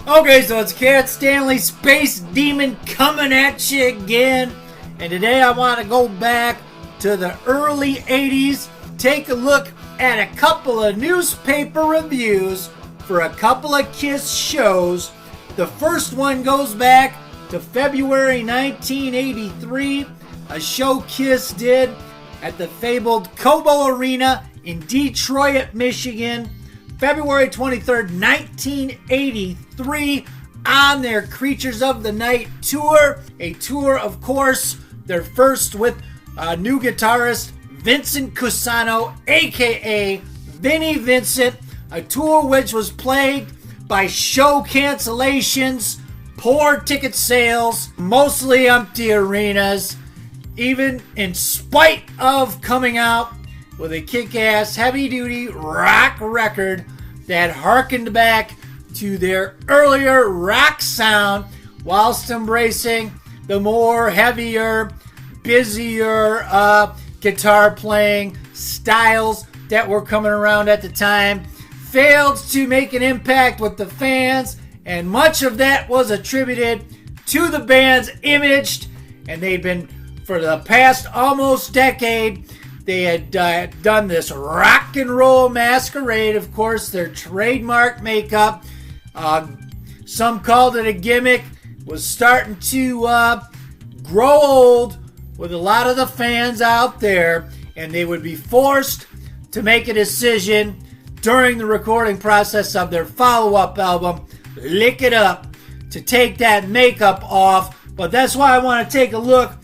Okay, so it's Cat Stanley, Space Demon, coming at you again. And today I want to go back to the early 80s, take a look at a couple of newspaper reviews for a couple of Kiss shows. The first one goes back to February 1983, a show Kiss did at the fabled Cobo Arena in Detroit, Michigan. February 23rd, 1983, on their Creatures of the Night tour. A tour, of course, their first with new guitarist Vincent Cusano, a.k.a. Vinnie Vincent. A tour which was plagued by show cancellations, poor ticket sales, mostly empty arenas, even in spite of coming out with a kick-ass, heavy-duty rock record that harkened back to their earlier rock sound whilst embracing the more heavier, busier guitar playing styles that were coming around at the time. Failed to make an impact with the fans, and much of that was attributed to the band's image. And they'd been, for the past almost decade, they had done this rock and roll masquerade, of course, their trademark makeup. Some called it a gimmick, was starting to grow old with a lot of the fans out there, and they would be forced to make a decision during the recording process of their follow-up album, Lick It Up, to take that makeup off. But that's why I want to take a look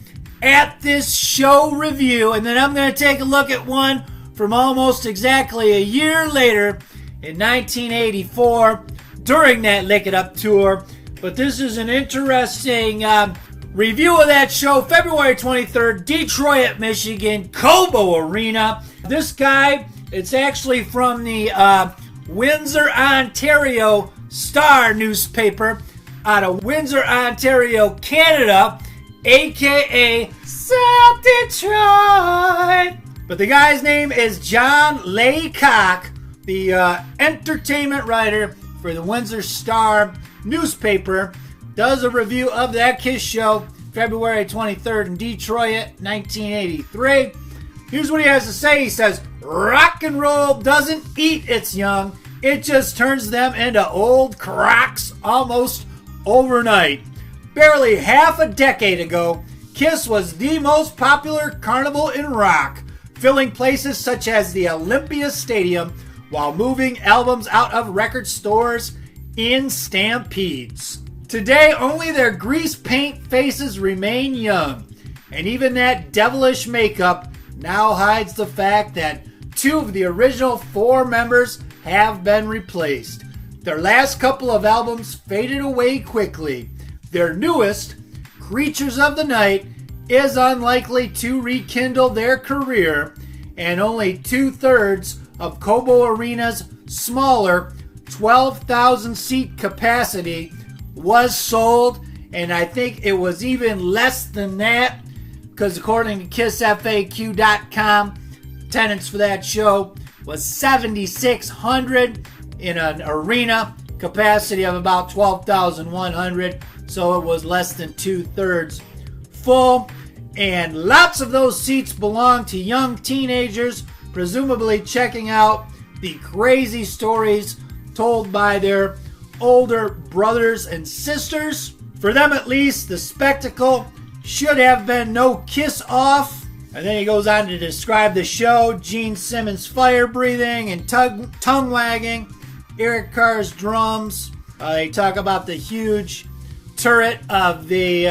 at this show review, and then I'm going to take a look at one from almost exactly a year later in 1984 during that Lick It Up tour. But this is an interesting review of that show, February 23rd, Detroit, Michigan, Cobo Arena. This guy, it's actually from the Windsor, Ontario Star newspaper out of Windsor, Ontario, Canada, a.k.a. South Detroit. But the guy's name is John Laycock, the entertainment writer for the Windsor Star newspaper, does a review of that Kiss show, February 23rd in Detroit, 1983. Here's what he has to say. He says, rock and roll doesn't eat its young. It just turns them into old crocs almost overnight. Barely half a decade ago, Kiss was the most popular carnival in rock, filling places such as the Olympia Stadium while moving albums out of record stores in stampedes. Today, only their grease paint faces remain young, and even that devilish makeup now hides the fact that two of the original four members have been replaced. Their last couple of albums faded away quickly. Their newest, Creatures of the Night, is unlikely to rekindle their career, and only 2/3 of Cobo Arena's smaller 12,000-seat capacity was sold, and I think it was even less than that, because according to KissFAQ.com, attendance for that show was 7,600 in an arena capacity of about 12,100. So it was less than 2/3 full, and lots of those seats belonged to young teenagers, presumably checking out the crazy stories told by their older brothers and sisters. For them at least, the spectacle should have been no kiss off. And then he goes on to describe the show: Gene Simmons' fire breathing and tongue wagging, Eric Carr's drums. They talk about the huge turret of the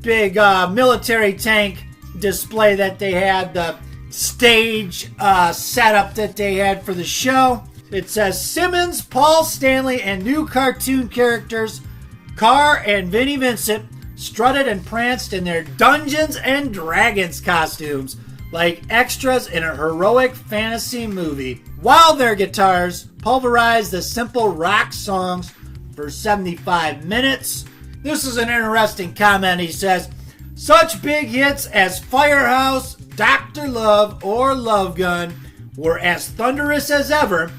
big military tank display that they had, the stage setup that they had for the show. It says Simmons, Paul Stanley, and new cartoon characters Carr and Vinnie Vincent strutted and pranced in their Dungeons and Dragons costumes like extras in a heroic fantasy movie, while their guitars pulverized the simple rock songs for 75 minutes. This is an interesting comment. He says, such big hits as Firehouse, Dr. Love, or Love Gun were as thunderous as ever,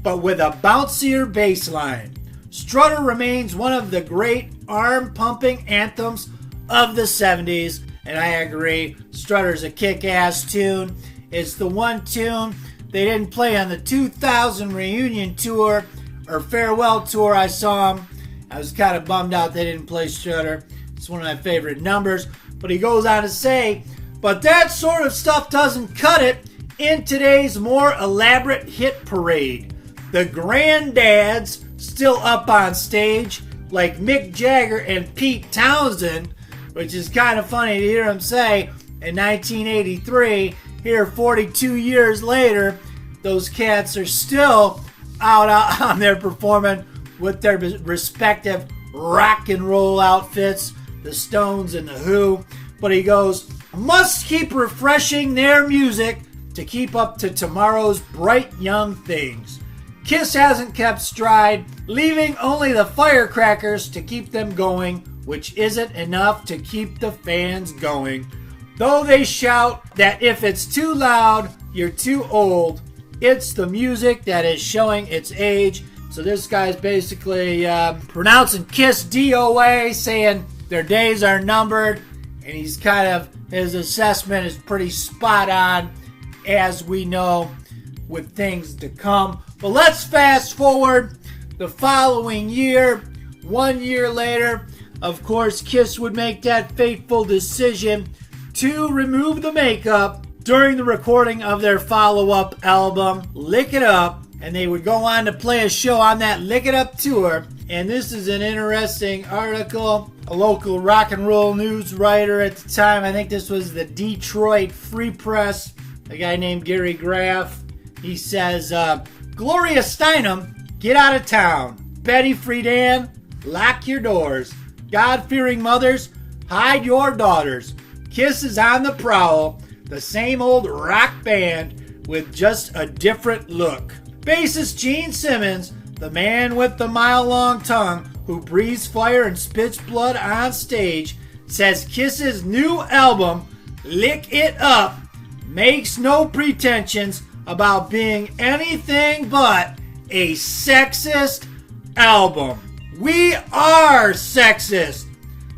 but with a bouncier bass line. Strutter remains one of the great arm-pumping anthems of the 70s, and I agree, Strutter's a kick-ass tune. It's the one tune they didn't play on the 2000 reunion tour or farewell tour I saw him. I was kind of bummed out they didn't play Strutter. It's one of my favorite numbers. But he goes on to say, but that sort of stuff doesn't cut it in today's more elaborate hit parade. The granddads still up on stage like Mick Jagger and Pete Townsend, which is kind of funny to hear him say in 1983. Here 42 years later, those cats are still out on there performing with their respective rock and roll outfits, the Stones and the Who. But he goes, must keep refreshing their music to keep up to tomorrow's bright young things. Kiss hasn't kept stride, leaving only the firecrackers to keep them going, which isn't enough to keep the fans going. Though they shout that if it's too loud, you're too old, it's the music that is showing its age. So this guy's basically pronouncing Kiss DOA, saying their days are numbered, and he's his assessment is pretty spot on, as we know, with things to come. But let's fast forward the following year. 1 year later, of course, Kiss would make that fateful decision to remove the makeup during the recording of their follow-up album, Lick It Up, and they would go on to play a show on that Lick It Up tour. And this is an interesting article. A local rock and roll news writer at the time, I think this was the Detroit Free Press, a guy named Gary Graff. He says, Gloria Steinem, get out of town. Betty Friedan, lock your doors. God-fearing mothers, hide your daughters. Kiss is on the prowl, the same old rock band with just a different look. Bassist Gene Simmons, the man with the mile-long tongue who breathes fire and spits blood on stage, says Kiss's new album, Lick It Up, makes no pretensions about being anything but a sexist album. We are sexist,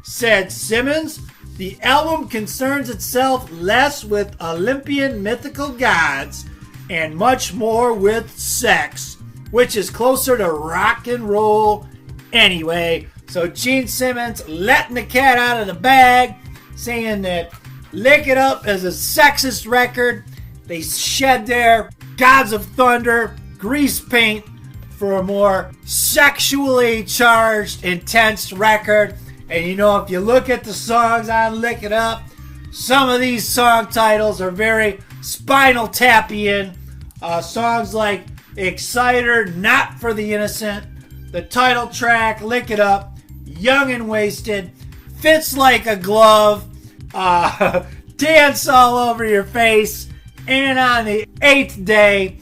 said Simmons. The album concerns itself less with Olympian mythical gods and much more with sex, which is closer to rock and roll anyway. So Gene Simmons letting the cat out of the bag, saying that Lick It Up is a sexist record. They shed their Gods of Thunder, grease paint for a more sexually charged, intense record. And you know, if you look at the songs on Lick It Up, some of these song titles are very Spinal Tapian. Songs like Exciter, Not for the Innocent, the title track, Lick It Up, Young and Wasted, Fits Like a Glove, Dance All Over Your Face, and On the Eighth Day.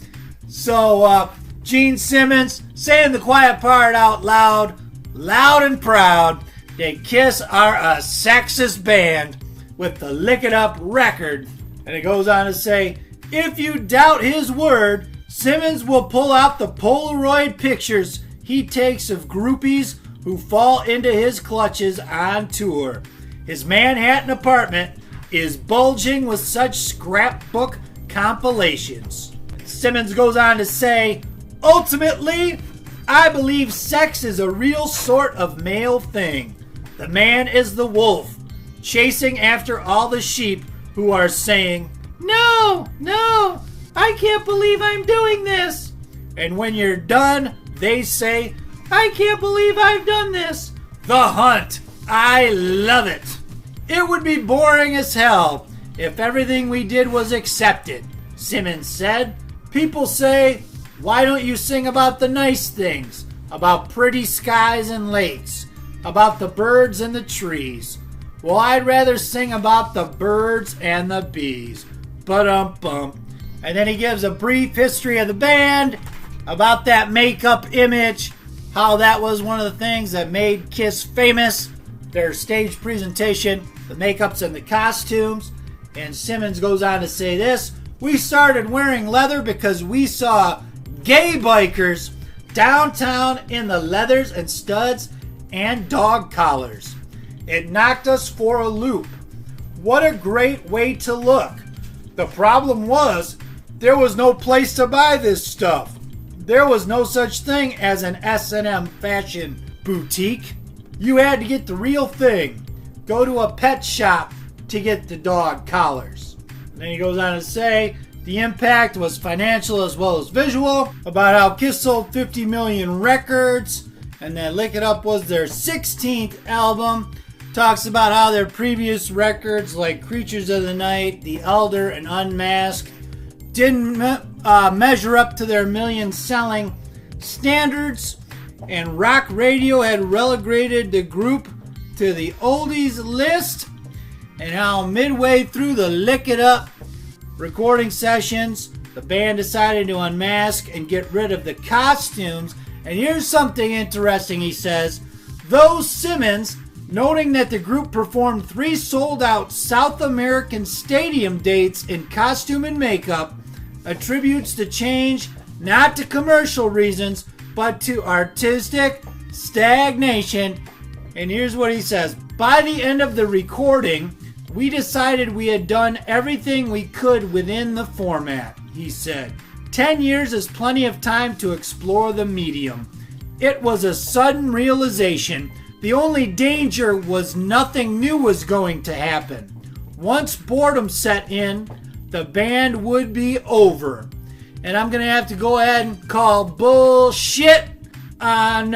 So, Gene Simmons saying the quiet part out loud, loud and proud, that Kiss are a sexist band with the Lick It Up record. And it goes on to say, if you doubt his word, Simmons will pull out the Polaroid pictures he takes of groupies who fall into his clutches on tour. His Manhattan apartment is bulging with such scrapbook compilations. Simmons goes on to say, ultimately, I believe sex is a real sort of male thing. The man is the wolf, chasing after all the sheep who are saying, no, no, I can't believe I'm doing this. And when you're done, they say, I can't believe I've done this. The Hunt. I love it. It would be boring as hell if everything we did was accepted, Simmons said. People say, why don't you sing about the nice things, about pretty skies and lakes, about the birds and the trees? Well, I'd rather sing about the birds and the bees. Ba-dum-bum. And then he gives a brief history of the band, about that makeup image, how that was one of the things that made Kiss famous, their stage presentation, the makeups and the costumes. And Simmons goes on to say this, we started wearing leather because we saw gay bikers downtown in the leathers and studs and dog collars. It knocked us for a loop. What a great way to look. The problem was, there was no place to buy this stuff. There was no such thing as an S&M fashion boutique. You had to get the real thing. Go to a pet shop to get the dog collars. And then he goes on to say, the impact was financial as well as visual, about how Kiss sold 50 million records, and then Lick It Up was their 16th album. Talks about how their previous records like Creatures of the Night, The Elder, and Unmasked didn't measure up to their million-selling standards, and rock radio had relegated the group to the oldies list, and how midway through the Lick It Up recording sessions, the band decided to unmask and get rid of the costumes. And here's something interesting, he says. Though Simmons, noting that the group performed 3 sold-out South American stadium dates in costume and makeup, attributes the change not to commercial reasons, but to artistic stagnation. And here's what he says. By the end of the recording, we decided we had done everything we could within the format, he said. 10 years is plenty of time to explore the medium. It was a sudden realization. The only danger was nothing new was going to happen. Once boredom set in, the band would be over. And I'm going to have to go ahead and call bullshit on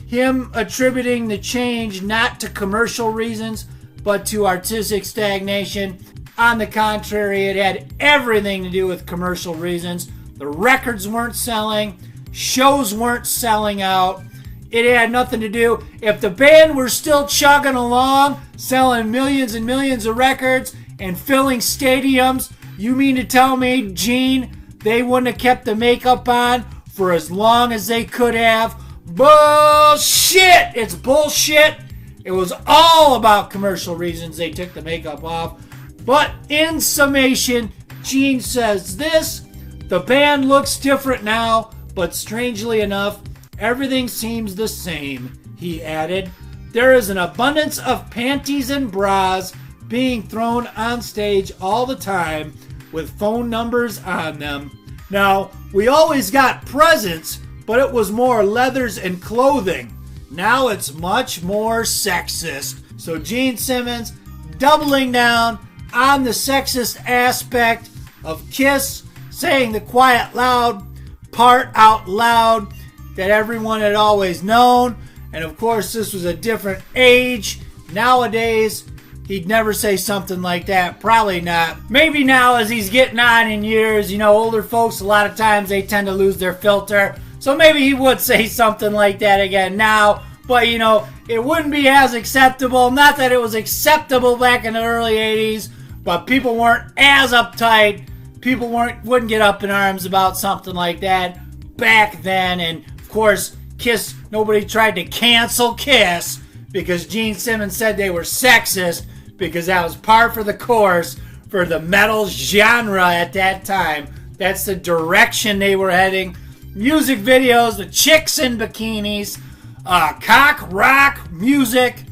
him attributing the change not to commercial reasons, but to artistic stagnation. On the contrary, it had everything to do with commercial reasons. The records weren't selling. Shows weren't selling out. It had nothing to do. If the band were still chugging along, selling millions and millions of records and filling stadiums, you mean to tell me, Gene, they wouldn't have kept the makeup on for as long as they could have? Bullshit! It's bullshit. It was all about commercial reasons they took the makeup off. But in summation, Gene says this: the band looks different now, but strangely enough, everything seems the same, he added. There is an abundance of panties and bras being thrown on stage all the time with phone numbers on them. Now, we always got presents, but it was more leathers and clothing. Now it's much more sexist. So Gene Simmons doubling down on the sexist aspect of Kiss, saying the quiet loud part out loud that everyone had always known. And of course, this was a different age. Nowadays, he'd never say something like that. Probably not. Maybe now as he's getting on in years, older folks, a lot of times they tend to lose their filter. So maybe he would say something like that again now. But, it wouldn't be as acceptable. Not that it was acceptable back in the early 80s, but people weren't as uptight. People wouldn't get up in arms about something like that back then. And, of course, Kiss, nobody tried to cancel Kiss because Gene Simmons said they were sexist, because that was par for the course for the metal genre at that time. That's the direction they were heading. Music videos with chicks in bikinis, cock rock music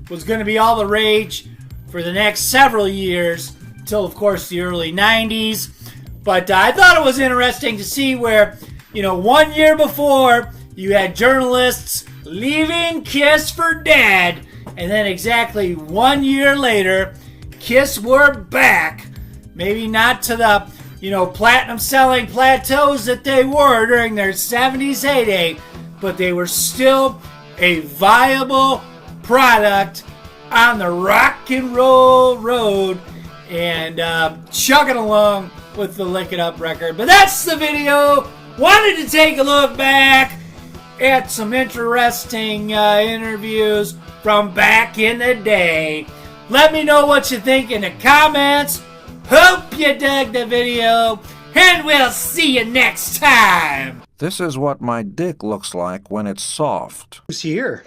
was going to be all the rage for the next several years until, of course, the early 90s. But I thought it was interesting to see where, 1 year before, you had journalists leaving Kiss for dead, and then exactly 1 year later, Kiss were back. Maybe not to the, platinum selling plateaus that they were during their 70s heyday, but they were still a viable product on the rock and roll road and chugging along with the Lick It Up record. But that's the video. Wanted to take a look back at some interesting interviews from back in the day. Let me know what you think in the comments. Hope you dug the video, and we'll see you next time. This is what my dick looks like when it's soft. Who's here?